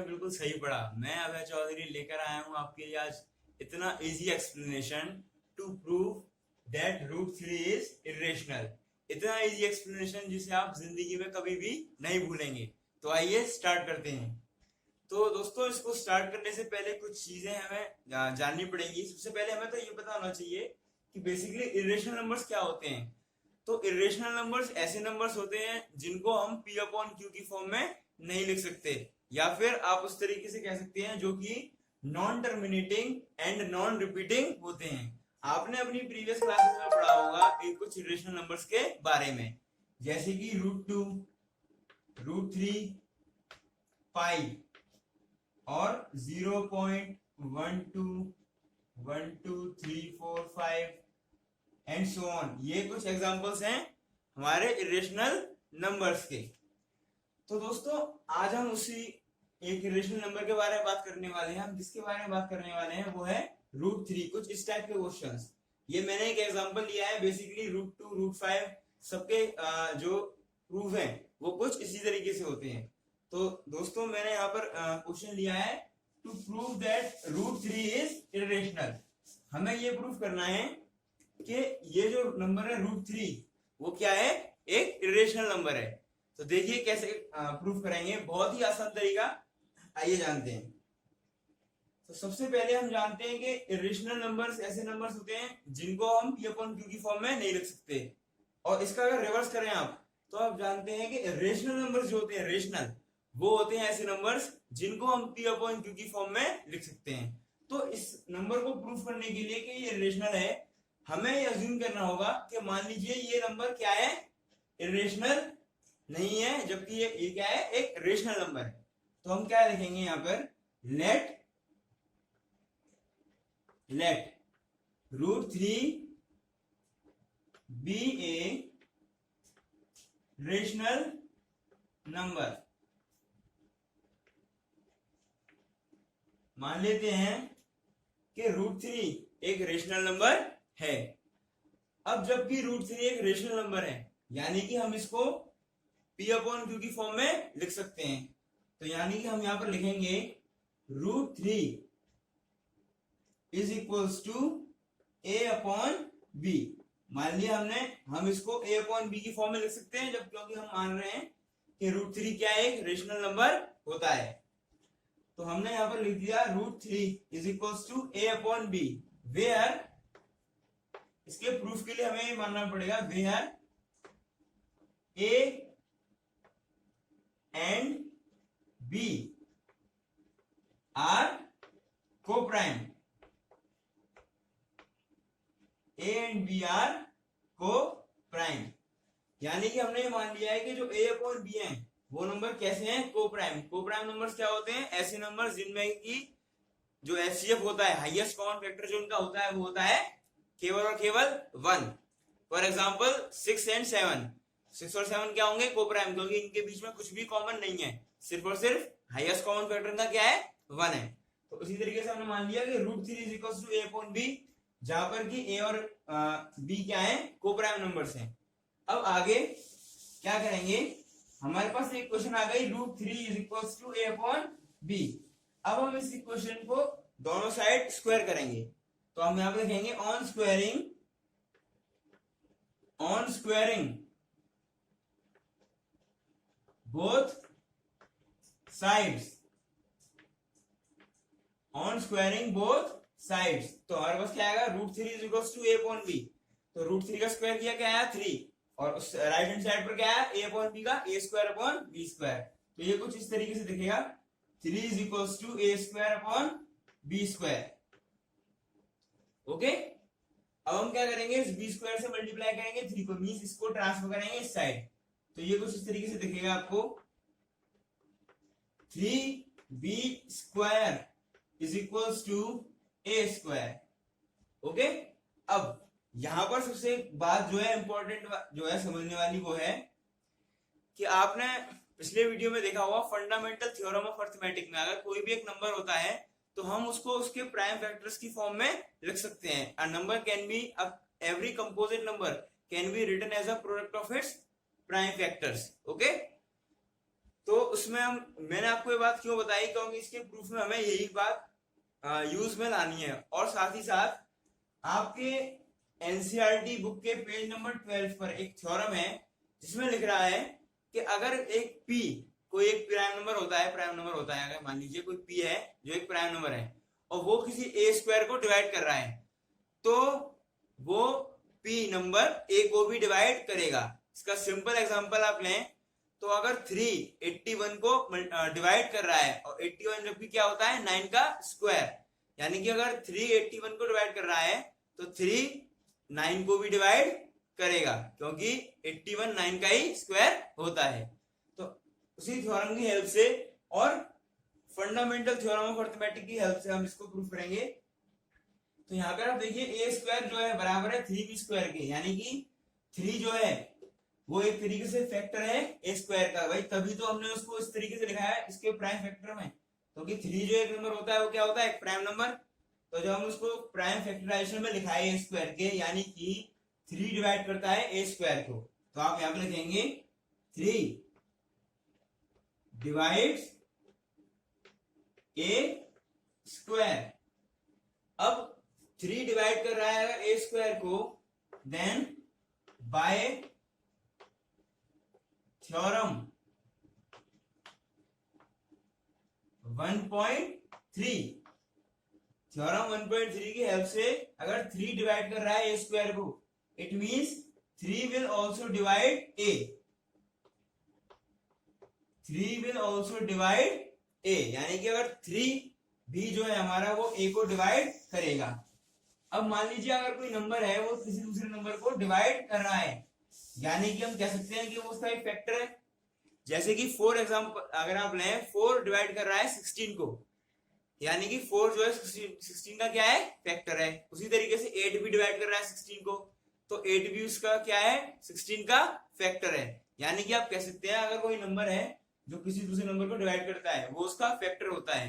आपने बिल्कुल सही पढ़ा। मैं अभय चौधरी लेकर आया हूँ आपके लिए आज इतना easy explanation to prove that root three is irrational. इतना इजी एक्सप्लेनेशन जिसे आप जिंदगी में कभी भी नहीं भूलेंगे। तो आइए स्टार्ट करते हैं। तो दोस्तों, इसको स्टार्ट करने से पहले कुछ चीजें हमें जाननी पड़ेंगी। सबसे पहले हमें तो ये पता होना चाहिए कि बेसिकली इरेशनल नंबर्स क्या होते हैं। तो इरेशनल नंबर्स ऐसे नंबर्स होते हैं जिनको हम p अपॉन क्यू की फॉर्म में नहीं लिख सकते, या फिर आप उस तरीके से कह सकते हैं जो कि non terminating and non repeating होते हैं। आपने अपनी प्रीवियस क्लासेस में पढ़ा होगा कि कुछ इरेशनल नंबर्स के बारे में, जैसे कि √2, √3, पाई और 0.12, 1 2 3 4 5 एंड सो ऑन। ये कुछ एग्जांपल्स हैं हमारे इरेशनल नंबर्स के। तो दोस्तों, आज हम उसी एक इरेशनल नंबर के बारे में बात करने वाले हैं। हम जिसके बारे में बात करने वाले हैं वो है √3। कुछ इस टाइप के क्वेश्चंस, ये मैंने एक एग्जांपल लिया है। बेसिकली √2, √5 सबके जो प्रूफ है वो कुछ इसी तरीके से होते हैं। तो दोस्तों, मैंने यहाँ पर क्वेश्चन लिया है to prove that √3 is irrational. हमें ये प्रूफ करना है कि ये जो नंबर है √3 वो क्या है, एक इरेशनल नंबर है। तो देखिए कैसे प्रूफ करेंगे, बहुत ही आसान तरीका। आइए जानते हैं। तो सबसे पहले हम जानते हैं कि इरेशनल नंबर्स ऐसे नंबर्स होते हैं जिनको हम p अपॉन q की फॉर्म में नहीं लिख सकते। और इसका अगर रिवर्स करें आप, तो आप जानते हैं कि रेशनल नंबर्स जो होते हैं, रेशनल, वो होते हैं ऐसे नंबर्स जिनको हम p अपॉन q की फॉर्म में लिख सकते हैं। तो इस नंबर को प्रूफ करने के लिए कि ये रेशनल है, हमें ये अज्यूम करना होगा कि मान लीजिए ये नंबर क्या है, इरेशनल नहीं है, जबकि ये क्या है, एक रेशनल नंबर है। तो हम क्या लिखेंगे यहाँ पर, let √3 be a rational number. मान लेते हैं कि √3 एक रेशनल नंबर है। अब जबकि √3 एक रेशनल नंबर है, यानी कि हम इसको p अपॉन q की फॉर्म में लिख सकते हैं। तो यानी कि हम यहां पर लिखेंगे √3 is equals to a upon b। मान लिया हम इसको a अपॉन b की फॉर्म में लिख सकते हैं, जब क्योंकि हम मान रहे हैं कि √3 क्या एक रेशनल नंबर होता है। तो हमने यहां पर लिख दिया √3 is equals to a upon b, where, इसके प्रूफ के लिए हमें ये मानना पड़ेगा, where a and b are co-prime। a and b are co-prime, यानी कि हमने ये मान लिया है कि जो a अपॉन b है वो नंबर कैसे हैं, को-प्राइम। को-प्राइम नंबर्स क्या होते हैं, ऐसे नंबर्स जिनमें की जो HCF होता है, हाईएस्ट कॉमन फैक्टर जो उनका होता है वो होता है केवल और केवल 1। फॉर एग्जांपल 6 एंड 7, 6 और 7 क्या होंगे, को-प्राइम, क्योंकि इनके बीच में कुछ भी कॉमन नहीं है, सिर्फ और सिर्फ हाईएस्ट कॉमन फैक्टर का क्या है, 1 है। तो उसी तरीके से हमने मान लिया कि √3 is equal to a upon b, जहां पर कि a और b क्या है, को-प्राइम नंबर्स हैं। अब आगे क्या करेंगे, हमारे पास एक क्वेश्चन आ गई √3 is equal to a upon b। अब हम इस इक्वेशन को दोनों साइड स्क्वायर करेंगे। तो हम यहां पे लिखेंगे on squaring both sides, on squaring both sides. तो हमारे पास क्या आएगा, √3 is equal to a upon b। तो √3 का स्क्वायर किया, क्या आया, 3, और उस राइट हैंड साइड पर क्या है, a अपॉन b का a square upon b square. तो ये कुछ इस तरीके से दिखेगा, 3 is equal to a square upon b square. Okay, अब हम क्या करेंगे, इस b स्क्वायर से मल्टीप्लाई करेंगे 3 को, मींस इसको ट्रांसफर करेंगे इस साइड। तो ये कुछ इस तरीके से दिखेगा आपको, 3b square is equal to a square. Okay, अब यहां पर सबसे बात जो है इंपॉर्टेंट जो है समझने वाली, वो है कि आपने पिछले वीडियो में देखा होगा फंडामेंटल थ्योरम ऑफ अरिथमेटिक में, अगर कोई भी एक नंबर होता है तो हम उसको उसके प्राइम फैक्टर्स की फॉर्म में लिख सकते हैं। A number can be, every composite number can be written as a product of its prime factors. Okay, तो उसमें मैंने आपको ये बात क्यों बताई, क्योंकि इसके प्रूफ में हमें यही बात यूज में लानी है। और साथ ही साथ आपके एनसीईआरटी बुक के पेज नंबर 12 पर एक थ्योरम है जिसमें लिख रहा है कि अगर एक पी, कोई एक प्राइम नंबर होता है, अगर मान लीजिए कोई पी है जो एक प्राइम नंबर है और वो किसी ए स्क्वायर को डिवाइड कर रहा है, तो वो पी नंबर ए को भी डिवाइड करेगा। इसका सिंपल एग्जांपल आप लें तो अगर 3 81 को डिवाइड कर रहा है और 81 जबकि क्या होता है 9 का स्क्वायर, यानी कि अगर 3 81 को डिवाइड कर रहा है तो 3 9 को भी डिवाइड करेगा, क्योंकि 81 9 का ही स्क्वायर होता है। तो उसी थ्योरम की हेल्प से और फंडामेंटल थ्योरम ऑफ अरिथमेटिक की हेल्प से हम इसको प्रूव करेंगे। तो यहाँ पर आप देखिए ए स्क्वायर जो है बराबर है 3b स्क्वायर के, यानी कि 3 जो है वो एक तरीके से फैक्टर है ए स्क्वायर का, भाई तभी तो हमने उसको इस तरीके से लिखा है इसके प्राइम फैक्टर में, क्योंकि 3 जो एक नंबर होता है वो क्या होता है एक प्राइम नंबर। तो जब हम उसको प्राइम फैक्टराइजेशन में लिखा है ए स्क्वायर के, यानी कि 3 डिवाइड करता है ए स्क्वायर को, तो आप यहां पर लिखेंगे 3 डिवाइड्स ए स्क्वायर। अब 3 डिवाइड कर रहा है ए स्क्वायर को, देन बाय थ्योरम 1.3, थ्योरम 1.3 की हेल्प से अगर 3 डिवाइड कर रहा है ए स्क्वायर को, it means 3 will also divide A, 3 will also divide A, यानी कि अगर 3 भी जो है हमारा वो ए को डिवाइड करेगा। अब मान लीजिए अगर कोई नंबर है वो किसी दूसरे नंबर को डिवाइड कर रहा है, यानी कि हम कह सकते हैं कि वो उसका एक फैक्टर है। जैसे कि फॉर एग्जांपल अगर आप लें 4 डिवाइड कर रहा है 16 को, यानी कि 4 जो है 16 का क्या है फैक्टर है। उसी तरीके से 8 भी डिवाइड कर रहा है 16 को, तो 8 भी उसका क्या है 16 का फैक्टर है। यानी कि आप कह सकते हैं अगर कोई नंबर है जो किसी दूसरे नंबर को डिवाइड करता है वो उसका फैक्टर होता है।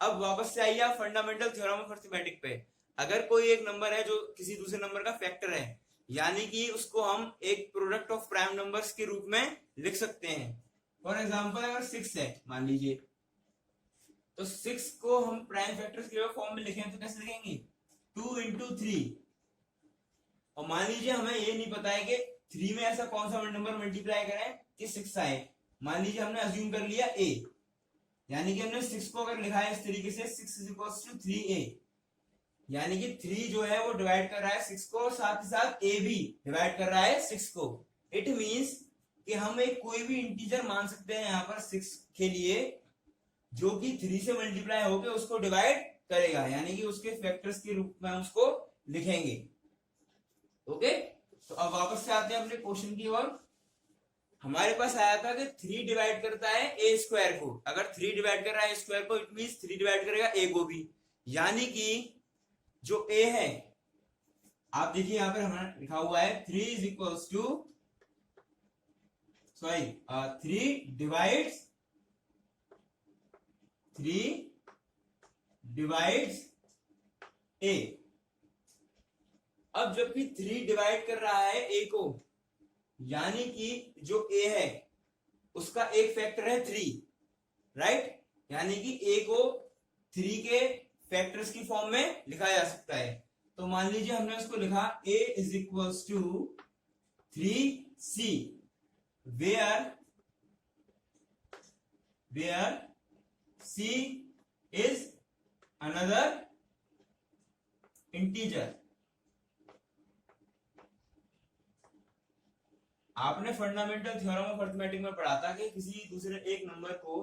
अब वापस से आइए आप फंडामेंटल थ्योरम ऑफ अरिथमेटिक पे। अगर कोई एक नंबर है जो किसी दूसरे नंबर का फैक्टर है, यानी कि उसको हम एक प्रोडक्ट ऑफ प्राइम नंबर्स के रूप में लिख सकते हैं। फॉर एग्जांपल अगर 6 है मान लीजिए, तो 6 को हम प्राइम फैक्टर्स के फॉर्म में लिखें तो कैसे लिखेंगे 2 into 3। और मान लीजिए हमें ये नहीं पता है कि 3 में ऐसा कौन सा नंबर मल्टीप्लाई करें कि 6 आए। मान लीजिए हमने अज्यूम कर लिया a, यानी कि हमने 6 को अगर लिखा है इस तरीके से 6 is equals to 3a, यानी कि 3 जो है वो डिवाइड कर रहा है 6 को, साथ ही साथ a भी डिवाइड कर रहा है 6 को। इट मींस कि हम एक कोई भी इंटीजर मान सकते हैं यहाँ पर 6 के लिए जो कि 3 से मल्टीप्लाई होकर उसको डिवाइड करेगा, यानी कि उसके फैक्टर्स के रूप में हम उसको लिखेंगे। ओके, तो अब वापस से आते हैं अपने क्वेश्चन की ओर। हमारे पास आया था कि 3 डिवाइड करता है ए स्क्वायर को, अगर 3 डिवाइड कर रहा है ए स्क्वायर को, इट मींस 3 डिवाइड करेगा ए को भी, यानी कि जो ए है आप देखिए यहां पर हमारा लिखा हुआ है 3 is equals to 3 divides a। अब जबकि 3 डिवाइड कर रहा है a को, यानी कि जो a है उसका एक फैक्टर है 3, राइट, यानी कि a को 3 के फैक्टर्स की फॉर्म में लिखा जा सकता है। तो मान लीजिए हमने उसको लिखा a is equals to 3c, where c is another integer। आपने फंडामेंटल थ्योरम ऑफ अरिथमेटिक में पढ़ा था कि किसी दूसरे एक नंबर को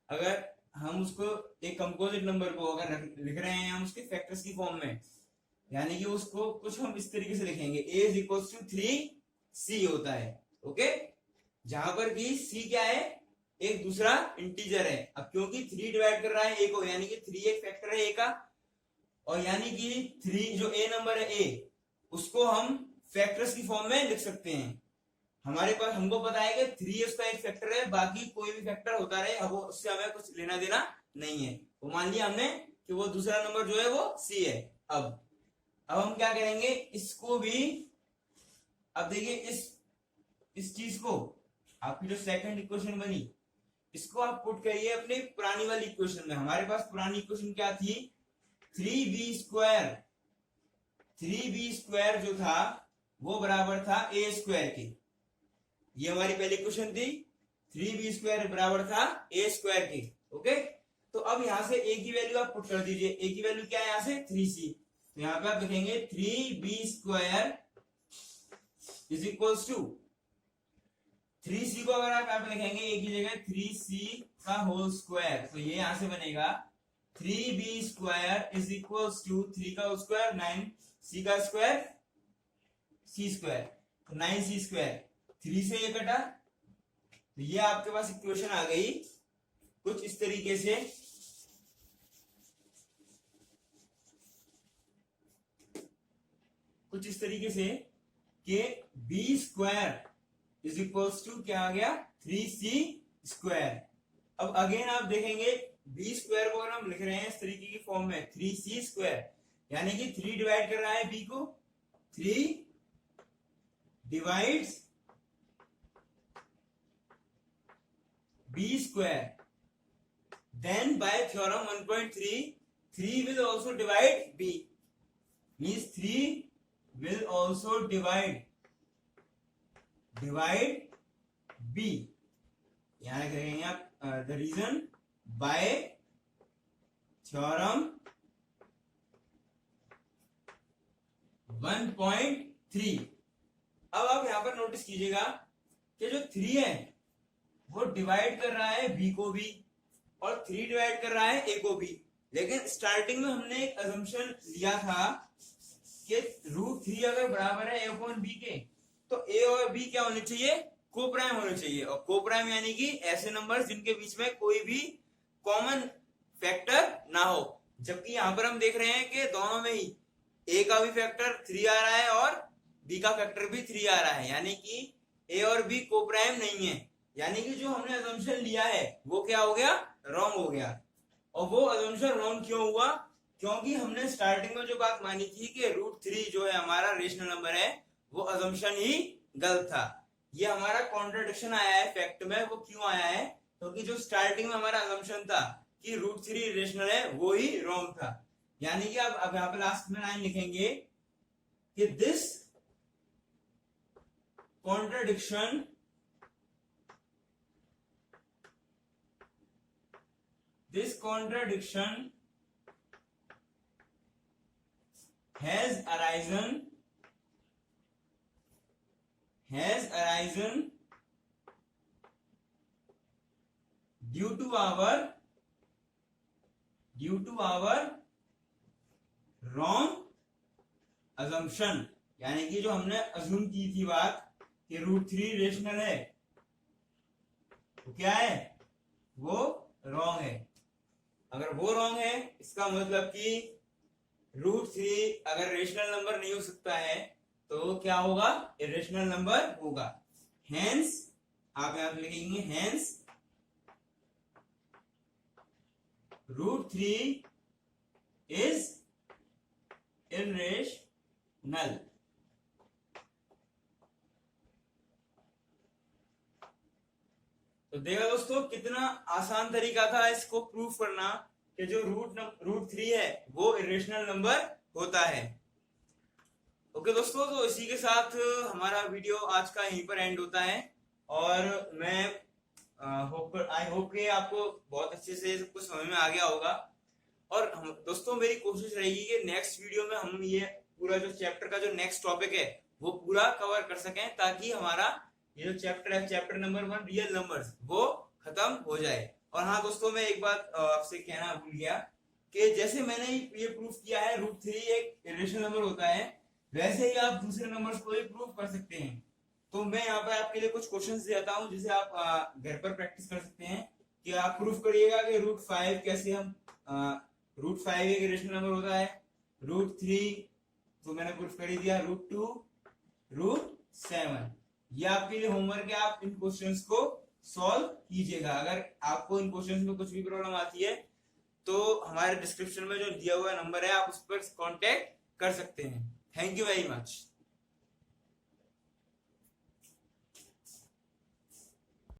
अगर हम उसको एक कंपोजिट नंबर को अगर लिख रहे हैं हम उसके फैक्टर्स की फॉर्म में, यानी कि उसको कुछ हम इस तरीके से लिखेंगे a is equals to 3c होता है। ओके, जहां पर कि c क्या है एक दूसरा इंटीजर है। अब क्योंकि 3 डिवाइड कर रहा है a को, यानी कि 3 एक फैक्टर है a का, और यानी कि 3 जो a नंबर है a उसको हम फैक्टर्स की फॉर्म में लिख सकते हैं। हमारे पास हमको पता है कि 3 उसका एक फैक्टर है, बाकी कोई भी फैक्टर होता रहे अब उससे हमें कुछ लेना देना नहीं है। तो मान लिया हमने कि वो दूसरा नंबर जो है वो c है। अब हम क्या करेंगे इसको भी, अब देखिए इस चीज को आपकी जो सेकंड इक्वेशन बनी इसको आप पुट करिए अपने पुरानी वाली इक्वेशन में। हमारे पास पुरानी इक्वेशन क्या थी, 3b², 3b² जो था वो बराबर था a² के। ये हमारी पहली इक्वेशन थी, 3b² बराबर था a² के। ओके, तो अब यहां से a की वैल्यू आप पुट कर दीजिए। a की वैल्यू क्या है यहां से 3c, तो यहां पे आप लिखेंगे 3b² is equals to 3c को अगर आप लिखेंगे a की जगह 3c का होल स्क्वायर, तो ये यहां से बनेगा 3b² इज इक्वल्स टू 3 का स्क्वायर 9, c का स्क्वायर c², तो 9c², 3 से ये कटा, तो ये आपके पास इक्वेशन आ गई कुछ इस तरीके से। कुछ इस तरीके से कि b² इज इक्वल्स टू क्या आ गया 3c²। अब अगेन आप देखेंगे b² को अगर हम लिख रहे हैं इस तरीके की फॉर्म में 3c², यानी कि 3 डिवाइड कर रहा है b को, 3 divides b², then by theorem 1.3 3 will also divide b, means 3 will also divide b। यहां करेंगे आप the reason by theorem 1.3। अब आप यहां पर नोटिस कीजिएगा कि जो 3 है वो डिवाइड कर रहा है b को भी और 3 डिवाइड कर रहा है a को भी, लेकिन स्टार्टिंग में हमने एक अजम्पशन लिया था कि √3 अगर बराबर है a/b के, तो a और b क्या होने चाहिए, कोप्राइम होने चाहिए। और कोप्राइम यानी कि ऐसे नंबर्स जिनके बीच में कोई भी कॉमन फैक्टर ना हो, जबकि यहां पर हम देख रहे हैं कि दोनों में ही a का भी फैक्टर 3 आ रहा है और b का फैक्टर भी 3 आ रहा है, यानी कि a और b कोप्राइम नहीं है। यानी कि जो हमने अजम्पशन लिया है वो क्या हो गया, रॉन्ग हो गया। और वो अजम्पशन रॉन्ग क्यों हुआ, क्योंकि हमने स्टार्टिंग में जो बात मानी थी कि √3 जो है हमारा रेशनल नंबर है, वो अजम्पशन ही गलत था। ये हमारा कॉन्ट्रडिक्शन आया है फैक्ट में। वो क्यों आया है, क्योंकि जो स्टार्टिंग में हमारा अजम्पशन था कि √3 रेशनल है वो ही रॉन्ग था। यानी कि अब यहाँ पे लास्ट में लाइन लिखेंगे कि this contradiction has arisen due to our wrong assumption। यानी कि जो हमने अज्यूम की थी बात कि √3 रेशनल है, वो क्या है, वो रॉन्ग है। अगर वो रॉन्ग है इसका मतलब कि √3 अगर रेशनल नंबर नहीं हो सकता है तो क्या होगा, इरेशनल नंबर होगा। हेंस आप यहां पे लिखेंगे हेंस √3 इज इरेशनल। तो देखा दोस्तों कितना आसान तरीका था इसको प्रूफ करना कि जो √3 है वो इरेशनल नंबर होता है। ओके दोस्तों, तो इसी के साथ हमारा वीडियो आज का यहीं पर एंड होता है। और मैं आई होप कि आपको बहुत अच्छे से सब कुछ समझ में आ गया होगा। और दोस्तों मेरी कोशिश रहेगी कि नेक्स्ट वीडियो में हम ये पूरा जो चैप्टर का जो नेक्स्ट टॉपिक है वो पूरा कवर कर सकें, ताकि हमारा ये जो चैप्टर है, चैप्टर नंबर 1 रियल नंबर्स, वो खत्म हो जाए। और हाँ दोस्तों, मैं एक बात आपसे कहना भूल गया कि जैसे मैंने ये प्रूफ किया है √3 एक इरेशनल नंबर होता है, वैसे ही आप दूसरे नंबर्स को भी प्रूफ कर सकते हैं। तो मैं यहाँ पर आपके लिए कुछ क्वेश्चंस देता हूँ जिसे आप घर पर प्रैक्टिस कर सकते हैं कि आप प्रूफ करिएगा कि √5 कैसे हम √5 एक इरेशनल नंबर होता है, √3 तो मैंने प्रूफ कर ही दिया, √2, √7। ये आपके लिए होमवर्क है, आप इन क्वेश्चंस को सॉल्व कीजिएगा। अगर आपको इन क्वेश्चंस में कुछ भी प्रॉब्लम आती है तो हमारे डिस्क्रिप्शन में जो दिया हुआ नंबर है आप उस पर कांटेक्ट कर सकते हैं। Thank you very much.